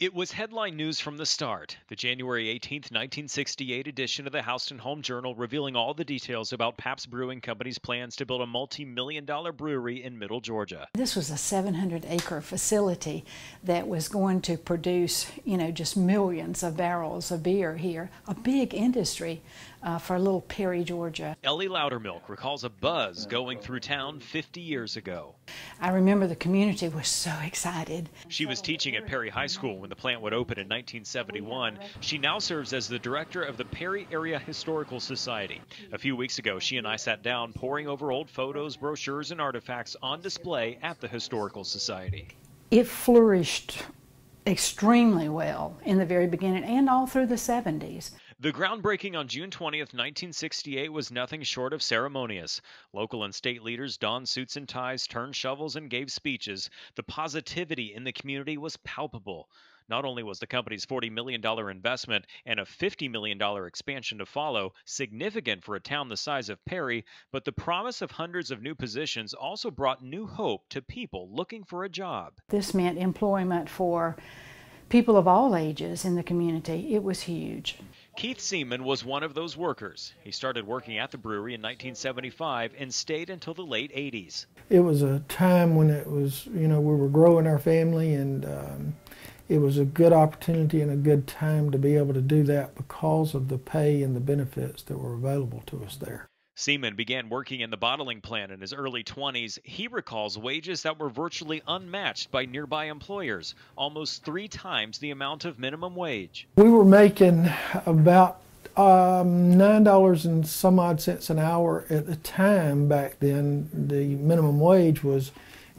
It was headline news from the start. The January 18th, 1968 edition of the Houston Home Journal revealing all the details about Pabst Brewing Company's plans to build a multi-million-dollar brewery in Middle Georgia. This was a 700-acre facility that was going to produce, just millions of barrels of beer here. A big industry for little Perry, Georgia. Ellie Loudermilk recalls a buzz going through town 50 years ago. I remember the community was so excited. She was teaching at Perry High School when the plant would open in 1971. She now serves as the director of the Perry Area Historical Society. A few weeks ago, she and I sat down poring over old photos, brochures, and artifacts on display at the Historical Society. It flourished extremely well in the very beginning and all through the 70s. The groundbreaking on June 20th, 1968 was nothing short of ceremonious. Local and state leaders donned suits and ties, turned shovels, and gave speeches. The positivity in the community was palpable. Not only was the company's $40 million investment and a $50 million expansion to follow significant for a town the size of Perry, but the promise of hundreds of new positions also brought new hope to people looking for a job. This meant employment for people of all ages in the community. It was huge. Keith Seaman was one of those workers. He started working at the brewery in 1975 and stayed until the late 80s. It was a time when it was, we were growing our family, and it was a good opportunity and a good time to be able to do that because of the pay and the benefits that were available to us there. Seaman began working in the bottling plant in his early 20s. He recalls wages that were virtually unmatched by nearby employers, almost 3 times the amount of minimum wage. We were making about $9 and some odd cents an hour at the time. Back then, the minimum wage was,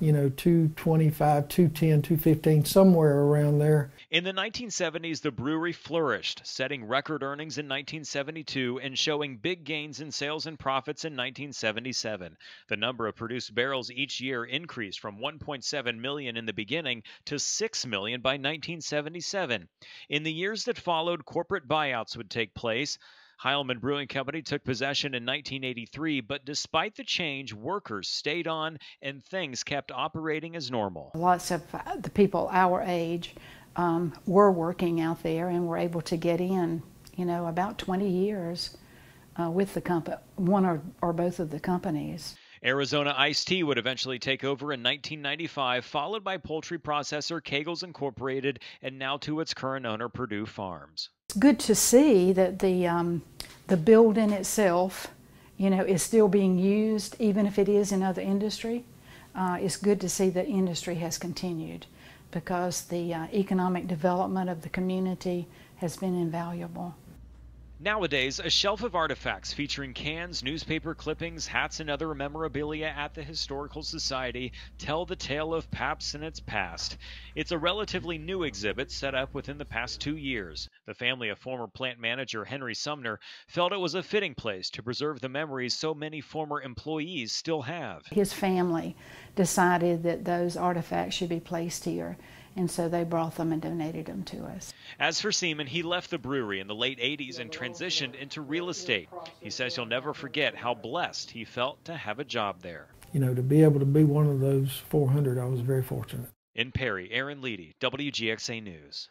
$2.25, $2.10, $2.15, somewhere around there. In the 1970s, the brewery flourished, setting record earnings in 1972 and showing big gains in sales and profits in 1977. The number of produced barrels each year increased from 1.7 million in the beginning to 6 million by 1977. In the years that followed, corporate buyouts would take place. Heilman Brewing Company took possession in 1983, but despite the change, workers stayed on and things kept operating as normal. Lots of the people our age were working out there and were able to get in, about 20 years with the one or both of the companies. Arizona Iced Tea would eventually take over in 1995, followed by poultry processor Kegels Incorporated, and now to its current owner, Purdue Farms. It's good to see that the building itself, is still being used, even if it is in other industry. It's good to see that industry has continued, because the economic development of the community has been invaluable. Nowadays, a shelf of artifacts featuring cans, newspaper clippings, hats, and other memorabilia at the Historical Society tell the tale of Pabst and its past. It's a relatively new exhibit set up within the past 2 years. The family of former plant manager Henry Sumner felt it was a fitting place to preserve the memories so many former employees still have. His family decided that those artifacts should be placed here, and so they brought them and donated them to us. As for Seaman, he left the brewery in the late 80s and transitioned into real estate. He says he'll never forget how blessed he felt to have a job there. To be able to be one of those 400, I was very fortunate. In Perry, Aaron Leedy, WGXA News.